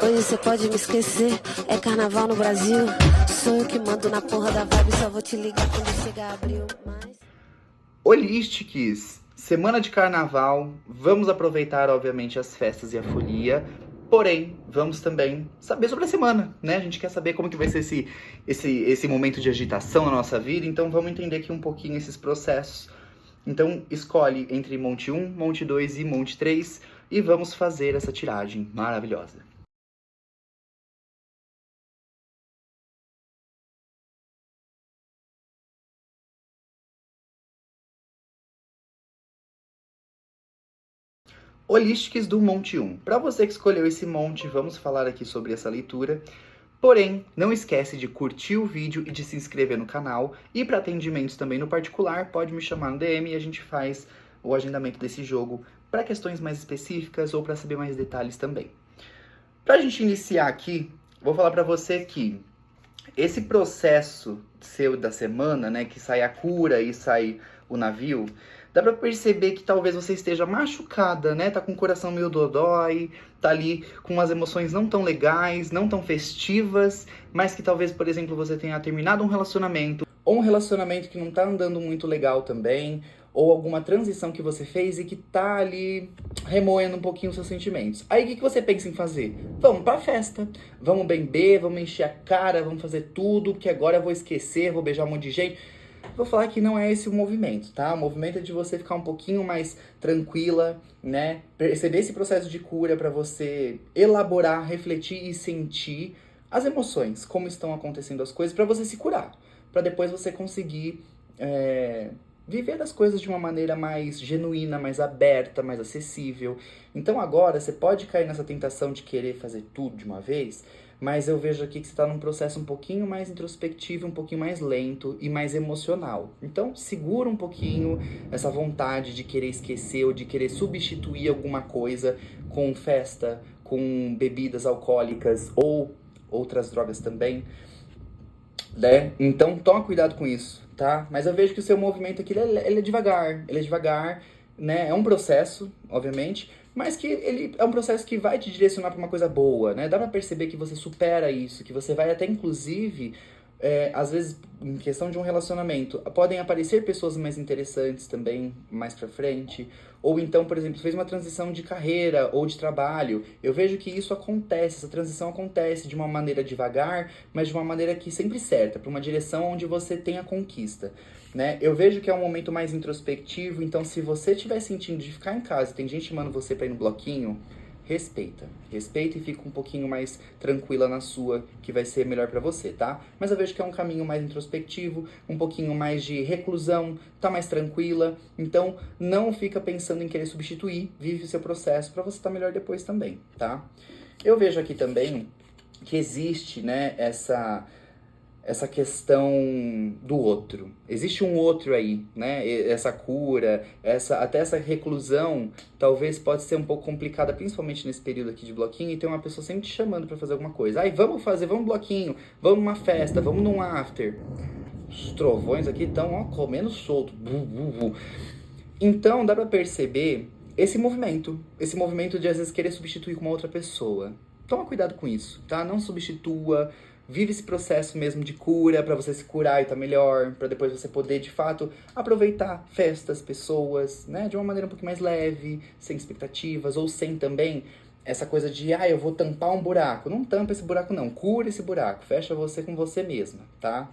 Hoje você pode me esquecer, é carnaval no Brasil. Sou eu que mando na porra da vibe, só vou te ligar quando chegar abril. Mas... Holistics, semana de carnaval, vamos aproveitar obviamente as festas e a folia, porém, vamos também saber sobre a semana, né? A gente quer saber como que vai ser esse momento de agitação na nossa vida, então vamos entender aqui um pouquinho esses processos. Então, escolhe entre Monte 1, Monte 2 e Monte 3 e vamos fazer essa tiragem maravilhosa. Holistics do Monte 1. Para você que escolheu esse monte, vamos falar aqui sobre essa leitura. Porém, não esquece de curtir o vídeo e de se inscrever no canal. E para atendimentos também no particular, pode me chamar no DM e a gente faz o agendamento desse jogo para questões mais específicas ou para saber mais detalhes também. Para a gente iniciar aqui, vou falar para você que esse processo seu da semana, né, que sai a cura e sai o navio, dá pra perceber que talvez você esteja machucada, né? Tá com o coração meio dodói, tá ali com as emoções não tão legais, não tão festivas, mas que talvez, por exemplo, você tenha terminado um relacionamento, ou um relacionamento que não tá andando muito legal também, ou alguma transição que você fez e que tá ali remoendo um pouquinho os seus sentimentos. Aí o que você pensa em fazer? Vamos pra festa, vamos beber, vamos encher a cara, vamos fazer tudo, porque agora eu vou esquecer, vou beijar um monte de gente. Vou falar que não é esse o movimento, tá? O movimento é de você ficar um pouquinho mais tranquila, né? Perceber esse processo de cura para você elaborar, refletir e sentir as emoções, como estão acontecendo as coisas, para você se curar. Para depois você conseguir viver as coisas de uma maneira mais genuína, mais aberta, mais acessível. Então agora você pode cair nessa tentação de querer fazer tudo de uma vez, mas eu vejo aqui que você está num processo um pouquinho mais introspectivo, um pouquinho mais lento e mais emocional. Então, segura um pouquinho essa vontade de querer esquecer ou de querer substituir alguma coisa com festa, com bebidas alcoólicas ou outras drogas também, né? Então, toma cuidado com isso, tá? Mas eu vejo que o seu movimento aqui, ele é devagar, né? É um processo, obviamente, mas que ele é um processo que vai te direcionar para uma coisa boa, né? Dá pra perceber que você supera isso, que você vai até, inclusive, às vezes, em questão de um relacionamento, podem aparecer pessoas mais interessantes também, mais pra frente. Ou então, por exemplo, fez uma transição de carreira ou de trabalho. Eu vejo que isso acontece, essa transição acontece de uma maneira devagar, mas de uma maneira que sempre certa, para uma direção onde você tem a conquista, né? Eu vejo que é um momento mais introspectivo, então se você estiver sentindo de ficar em casa, tem gente chamando você para ir no bloquinho, respeita e fica um pouquinho mais tranquila na sua, que vai ser melhor pra você, tá? Mas eu vejo que é um caminho mais introspectivo, um pouquinho mais de reclusão, tá mais tranquila, então não fica pensando em querer substituir, vive o seu processo pra você estar melhor depois também, tá? Eu vejo aqui também que existe, né, essa questão do outro. Existe um outro aí, né? Essa cura, até essa reclusão, talvez pode ser um pouco complicada, principalmente nesse período aqui de bloquinho, e tem uma pessoa sempre te chamando pra fazer alguma coisa. Ai, vamos bloquinho, vamos numa festa, vamos num after. Os trovões aqui estão, ó, comendo solto. Então, dá pra perceber esse movimento de às vezes querer substituir com uma outra pessoa. Toma cuidado com isso, tá? Não substitua. Vive esse processo mesmo de cura, pra você se curar e tá melhor, pra depois você poder, de fato, aproveitar festas, pessoas, né, de uma maneira um pouquinho mais leve, sem expectativas, ou sem também essa coisa de, eu vou tampar um buraco. Não tampa esse buraco não, cura esse buraco, fecha você com você mesma, tá?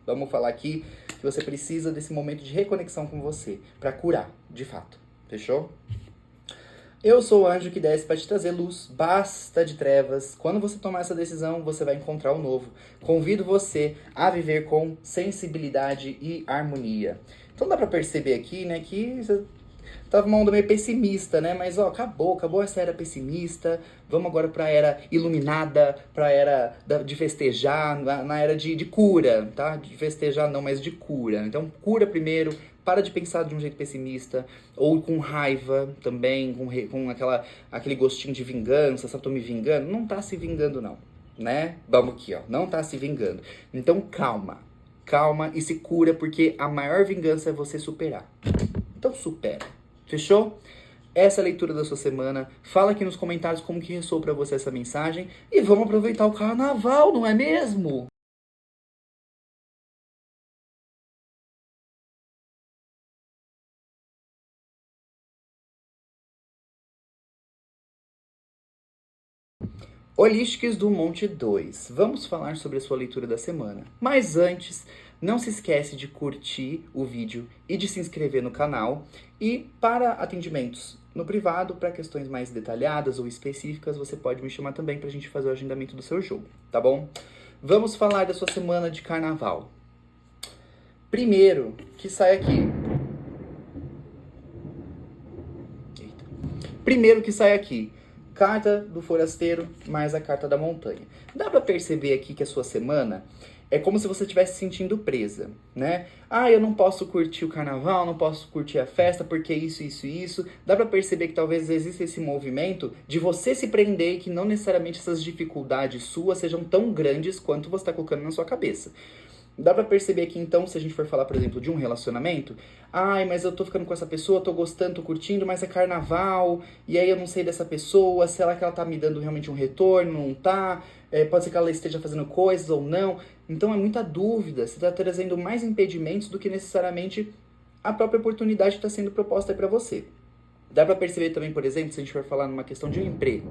Vamos falar aqui que você precisa desse momento de reconexão com você, pra curar, de fato, fechou? Eu sou o anjo que desce para te trazer luz, basta de trevas. Quando você tomar essa decisão, você vai encontrar o novo. Convido você a viver com sensibilidade e harmonia. Então dá para perceber aqui, né, que você tava uma onda meio pessimista, né? Mas, ó, acabou essa era pessimista. Vamos agora pra era iluminada, pra era de festejar, na era de cura, tá? De festejar não, mas de cura. Então, cura primeiro, para de pensar de um jeito pessimista, ou com raiva também, com aquele gostinho de vingança, sabe, tô me vingando. Não tá se vingando, não, né? Vamos aqui, ó, não tá se vingando. Então, calma e se cura, porque a maior vingança é você superar. Então, supera. Fechou? essa é a leitura da sua semana. Fala aqui nos comentários como que ressoou pra você essa mensagem. E vamos aproveitar o carnaval, não é mesmo? Holistics do Monte 2. Vamos falar sobre a sua leitura da semana. Mas antes, não se esquece de curtir o vídeo e de se inscrever no canal. E para atendimentos no privado, para questões mais detalhadas ou específicas, você pode me chamar também para a gente fazer o agendamento do seu jogo, tá bom? Vamos falar da sua semana de carnaval. Primeiro que sai aqui. Primeiro que sai aqui. Carta do forasteiro mais a carta da montanha. Dá pra perceber aqui que a sua semana é como se você estivesse se sentindo presa, né? Ah, eu não posso curtir o carnaval, não posso curtir a festa porque isso. Dá pra perceber que talvez exista esse movimento de você se prender e que não necessariamente essas dificuldades suas sejam tão grandes quanto você tá colocando na sua cabeça. Dá pra perceber aqui, então, se a gente for falar, por exemplo, de um relacionamento, ai, mas eu tô ficando com essa pessoa, tô gostando, tô curtindo, mas é carnaval, e aí eu não sei dessa pessoa, será que ela tá me dando realmente um retorno, não tá? Pode ser que ela esteja fazendo coisas ou não. Então é muita dúvida, você tá trazendo mais impedimentos do que necessariamente a própria oportunidade que tá sendo proposta aí pra você. Dá pra perceber também, por exemplo, se a gente for falar numa questão de um emprego.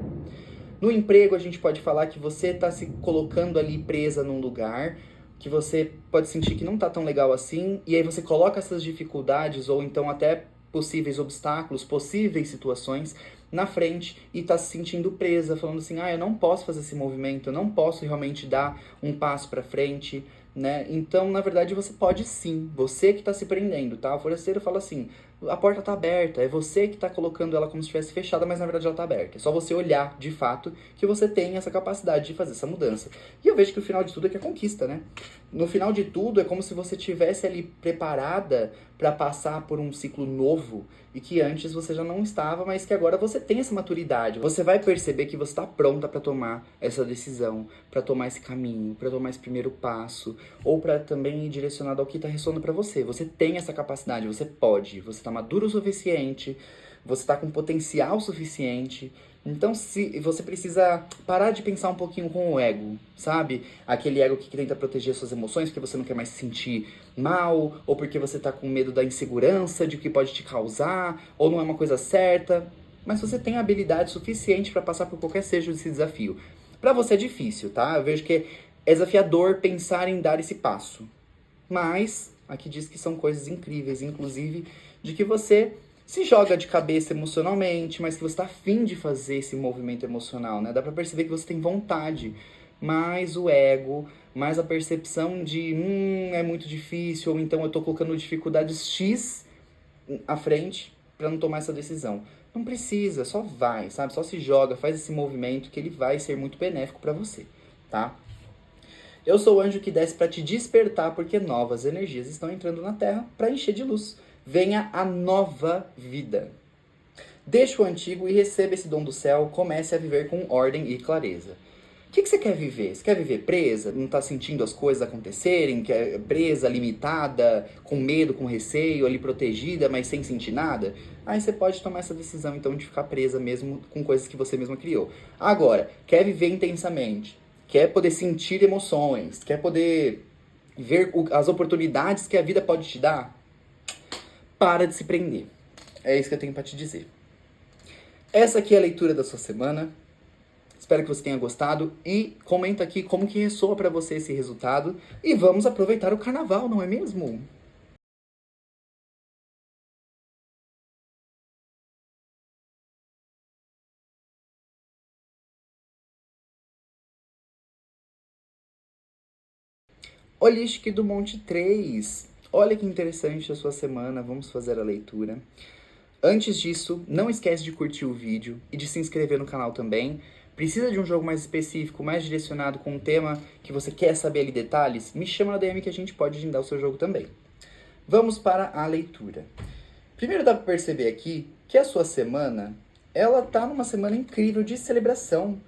No emprego, a gente pode falar que você tá se colocando ali presa num lugar, que você pode sentir que não tá tão legal assim, e aí você coloca essas dificuldades, ou então até possíveis obstáculos, possíveis situações na frente e tá se sentindo presa, falando assim, eu não posso fazer esse movimento, eu não posso realmente dar um passo pra frente, né? Então, na verdade, você pode sim, você que tá se prendendo, tá? O forasteiro fala assim, a porta tá aberta, é você que tá colocando ela como se estivesse fechada, mas na verdade ela tá aberta. É só você olhar, de fato, que você tem essa capacidade de fazer essa mudança. E eu vejo que o final de tudo é que é conquista, né? No final de tudo, é como se você tivesse ali preparada para passar por um ciclo novo e que antes você já não estava, mas que agora você tem essa maturidade. Você vai perceber que você está pronta para tomar essa decisão, para tomar esse caminho, para tomar esse primeiro passo, ou para também ir direcionado ao que está ressoando para você. Você tem essa capacidade, você pode, você está maduro o suficiente, você está com potencial suficiente. Então, se você precisa parar de pensar um pouquinho com o ego, sabe? Aquele ego que tenta proteger suas emoções porque você não quer mais se sentir mal, ou porque você tá com medo da insegurança, de que pode te causar, ou não é uma coisa certa. Mas você tem habilidade suficiente para passar por qualquer seja esse desafio. Para você é difícil, tá? Eu vejo que é desafiador pensar em dar esse passo. Mas, aqui diz que são coisas incríveis, inclusive, de que você se joga de cabeça emocionalmente, mas que você tá afim de fazer esse movimento emocional, né? Dá pra perceber que você tem vontade, mas o ego, mais a percepção de, é muito difícil, ou então eu tô colocando dificuldades X à frente pra não tomar essa decisão. Não precisa, só vai, sabe? Só se joga, faz esse movimento que ele vai ser muito benéfico pra você, tá? Eu sou o anjo que desce pra te despertar, porque novas energias estão entrando na Terra pra encher de luz. Venha a nova vida. Deixe o antigo e receba esse dom do céu. Comece a viver com ordem e clareza. O que você quer viver? Você quer viver presa? Não tá sentindo as coisas acontecerem? Quer presa, limitada, com medo, com receio, ali protegida, mas sem sentir nada? Aí você pode tomar essa decisão, então, de ficar presa mesmo com coisas que você mesma criou. Agora, quer viver intensamente? Quer poder sentir emoções? Quer poder ver as oportunidades que a vida pode te dar? Para de se prender. É isso que eu tenho para te dizer. Essa aqui é a leitura da sua semana. Espero que você tenha gostado e comenta aqui como que ressoa para você esse resultado. E vamos aproveitar o carnaval, não é mesmo? Holistic do Monte 3. Olha que interessante a sua semana. Vamos fazer a leitura. Antes disso, não esquece de curtir o vídeo e de se inscrever no canal também. Precisa de um jogo mais específico, mais direcionado com um tema que você quer saber ali detalhes? Me chama na DM que a gente pode agendar o seu jogo também. Vamos para a leitura. Primeiro dá para perceber aqui que a sua semana, ela tá numa semana incrível de celebração.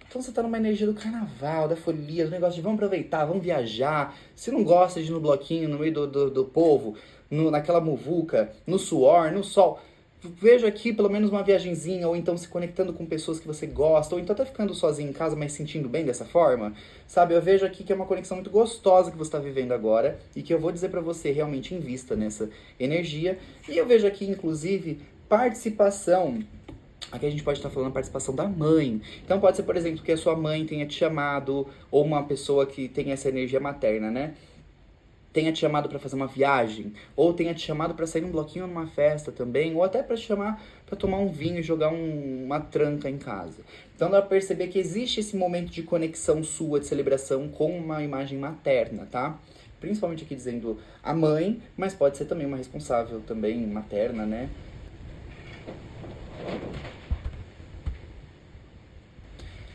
Então você tá numa energia do carnaval, da folia, do negócio de vamos aproveitar, vamos viajar. Se não gosta de ir no bloquinho, no meio do povo, naquela muvuca, no suor, no sol, vejo aqui pelo menos uma viagenzinha, ou então se conectando com pessoas que você gosta, ou então até ficando sozinho em casa, mas sentindo bem dessa forma, sabe? Eu vejo aqui que é uma conexão muito gostosa que você está vivendo agora, e que eu vou dizer pra você, realmente invista nessa energia. E eu vejo aqui, inclusive, participação. Aqui a gente pode estar falando a participação da mãe. Então pode ser, por exemplo, que a sua mãe tenha te chamado, ou uma pessoa que tem essa energia materna, né? Tenha te chamado para fazer uma viagem, ou tenha te chamado para sair num bloquinho numa festa também, ou até para te chamar para tomar um vinho e jogar uma tranca em casa. Então dá pra perceber que existe esse momento de conexão sua, de celebração com uma imagem materna, tá? Principalmente aqui dizendo a mãe, mas pode ser também uma responsável também materna, né?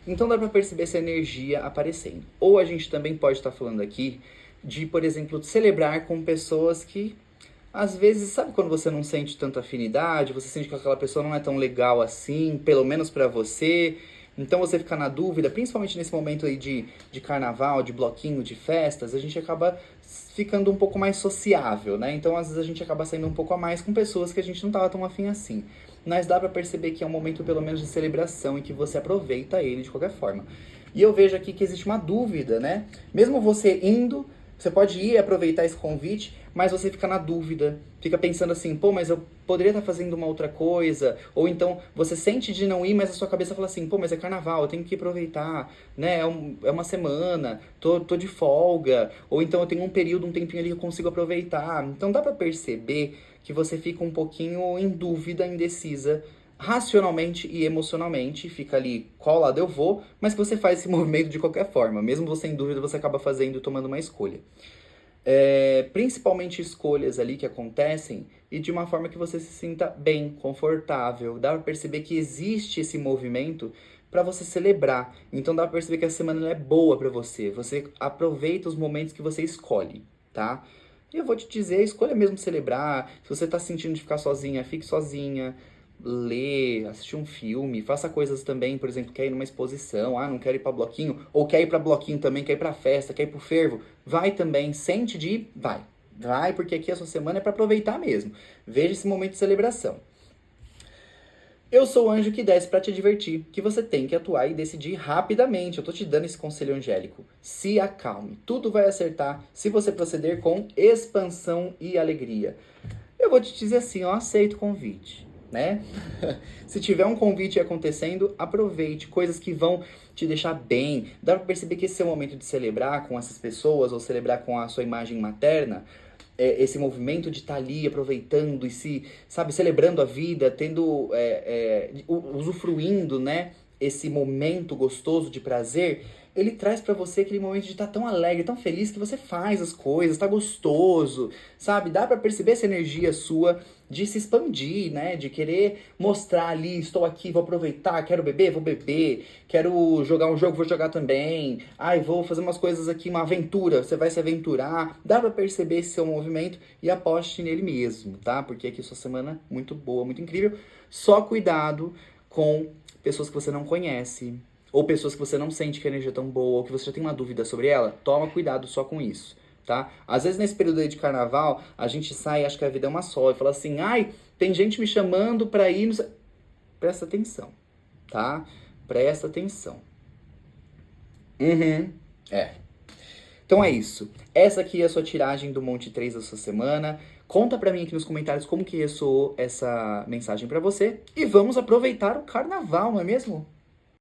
Então dá pra perceber essa energia aparecendo. Ou a gente também pode estar falando aqui de, por exemplo, celebrar com pessoas que, às vezes, sabe quando você não sente tanta afinidade, você sente que aquela pessoa não é tão legal assim, pelo menos pra você, então você fica na dúvida, principalmente nesse momento aí de carnaval, de bloquinho, de festas, a gente acaba ficando um pouco mais sociável, né? Então, às vezes, a gente acaba saindo um pouco a mais com pessoas que a gente não tava tão afim assim. Mas dá pra perceber que é um momento, pelo menos, de celebração e que você aproveita ele de qualquer forma. E eu vejo aqui que existe uma dúvida, né? Mesmo você indo, você pode ir e aproveitar esse convite, mas você fica na dúvida, fica pensando assim, pô, mas eu poderia estar fazendo uma outra coisa, ou então você sente de não ir, mas a sua cabeça fala assim, pô, mas é carnaval, eu tenho que aproveitar, né, é uma semana, tô de folga, ou então eu tenho um período, um tempinho ali que eu consigo aproveitar. Então dá pra perceber que você fica um pouquinho em dúvida, indecisa, racionalmente e emocionalmente, fica ali qual lado eu vou, mas que você faz esse movimento de qualquer forma. Mesmo você em dúvida, você acaba fazendo, tomando uma escolha. Principalmente escolhas ali que acontecem e de uma forma que você se sinta bem, confortável. Dá pra perceber que existe esse movimento para você celebrar. Então dá pra perceber que a semana ela é boa pra você. Você aproveita os momentos que você escolhe, tá? E eu vou te dizer, escolha mesmo celebrar. Se você tá sentindo de ficar sozinha, fique sozinha. Ler, assistir um filme, faça coisas também, por exemplo, quer ir numa exposição, não quero ir pra bloquinho, ou quer ir pra bloquinho também, quer ir pra festa, quer ir pro fervo, vai também, sente de ir, vai, porque aqui a sua semana é pra aproveitar mesmo, veja esse momento de celebração. Eu sou o anjo que desce pra te divertir, que você tem que atuar e decidir rapidamente, eu tô te dando esse conselho angélico, se acalme, tudo vai acertar se você proceder com expansão e alegria. Eu vou te dizer assim, eu aceito o convite, né? Se tiver um convite acontecendo, aproveite coisas que vão te deixar bem. Dá pra perceber que esse é o momento de celebrar com essas pessoas ou celebrar com a sua imagem materna. Esse movimento de estar ali aproveitando e se, sabe, celebrando a vida, tendo, usufruindo, né? Esse momento gostoso de prazer, ele traz pra você aquele momento de estar tão alegre, tão feliz que você faz as coisas, tá gostoso, sabe? Dá pra perceber essa energia sua de se expandir, né? De querer mostrar ali, estou aqui, vou aproveitar, quero beber, vou beber, quero jogar um jogo, vou jogar também. Vou fazer umas coisas aqui, uma aventura, você vai se aventurar. Dá pra perceber esse seu movimento e aposte nele mesmo, tá? Porque aqui sua semana é muito boa, muito incrível. Só cuidado com pessoas que você não conhece, ou pessoas que você não sente que a energia é tão boa, ou que você já tem uma dúvida sobre ela, toma cuidado só com isso, tá? Às vezes nesse período aí de carnaval, a gente sai, acho que a vida é uma só, e fala assim, tem gente me chamando pra ir... Presta atenção, tá? Presta atenção. Então é isso. Essa aqui é a sua tiragem do Monte 3 da sua semana. Conta pra mim aqui nos comentários como que ressoou essa mensagem pra você. E vamos aproveitar o carnaval, não é mesmo?